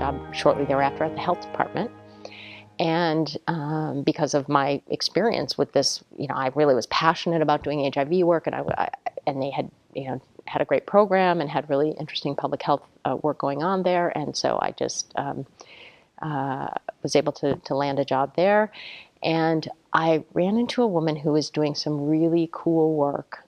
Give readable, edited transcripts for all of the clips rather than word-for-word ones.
job shortly thereafter at the health department. And because of my experience with this, I really was passionate about doing HIV work, and they had, had a great program and had really interesting public health work going on there. And so I just was able to land a job there. And I ran into a woman who was doing some really cool work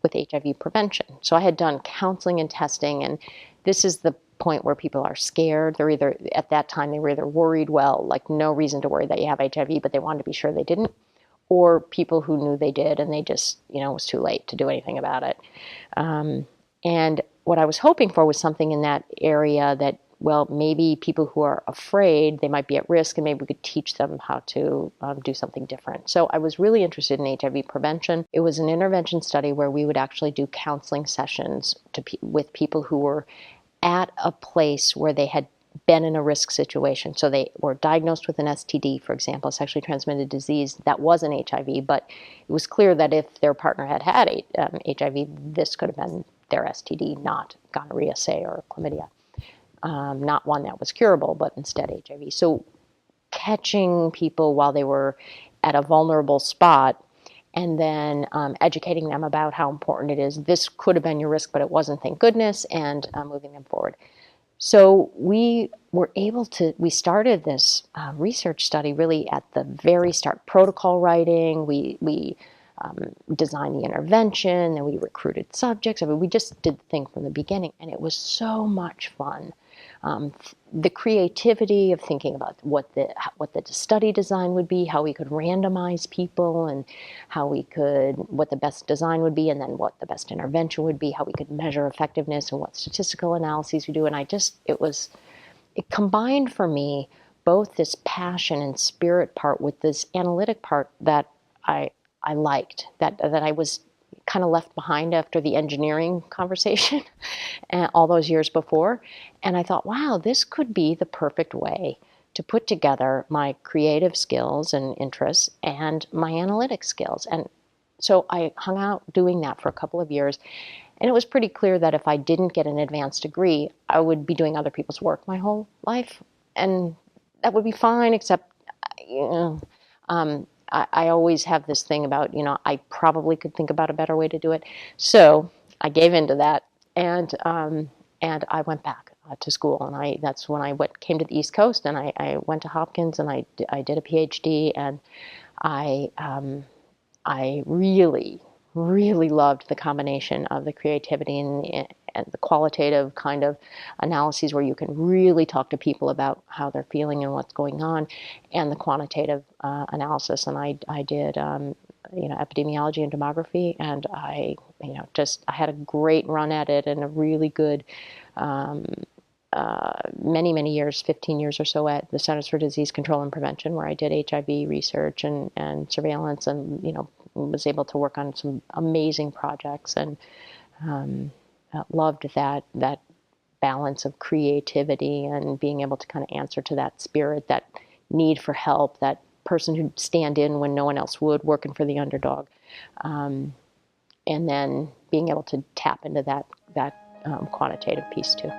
with HIV prevention. So I had done counseling and testing, and this is the point where people are scared. They're either, at that time, they were either worried, like no reason to worry that you have HIV, but they wanted to be sure they didn't, or people who knew they did and they just, it was too late to do anything about it. And what I was hoping for was something in that area that, maybe people who are afraid, they might be at risk, and maybe we could teach them how to do something different. So I was really interested in HIV prevention. It was an intervention study where we would actually do counseling sessions with people who were at a place where they had been in a risk situation. So they were diagnosed with an STD, for example, sexually transmitted disease that wasn't HIV, but it was clear that if their partner had HIV, this could have been their STD, not gonorrhea, say, or chlamydia. Not one that was curable, but instead HIV. So catching people while they were at a vulnerable spot, and then educating them about how important it is. This could have been your risk, but it wasn't, thank goodness, and moving them forward. So we started this research study really at the very start, protocol writing. We designed the intervention, and we recruited subjects. We just did the thing from the beginning, and it was so much fun. The creativity of thinking about what the study design would be, how we could randomize people, and what the best design would be, and then what the best intervention would be, how we could measure effectiveness, and what statistical analyses we do. And it combined for me both this passion and spirit part with this analytic part that I liked, that I was kind of left behind after the engineering conversation all those years before. And I thought, wow, this could be the perfect way to put together my creative skills and interests and my analytic skills. And so I hung out doing that for a couple of years. And it was pretty clear that if I didn't get an advanced degree, I would be doing other people's work my whole life. And that would be fine, except, I always have this thing about, I probably could think about a better way to do it. So I gave into that, and I went back to school, and that's when I came to the East Coast, and I went to Hopkins, and I did a PhD, and I really, really loved the combination of the creativity and the qualitative kind of analyses where you can really talk to people about how they're feeling and what's going on, and the quantitative analysis. And I did epidemiology and demography, and I had a great run at it, and a really good many years, 15 years or so, at the Centers for Disease Control and Prevention, where I did HIV research and surveillance, and was able to work on some amazing projects, and loved that balance of creativity and being able to kind of answer to that spirit, that need for help, that person who'd stand in when no one else would, working for the underdog, and then being able to tap into that quantitative piece too.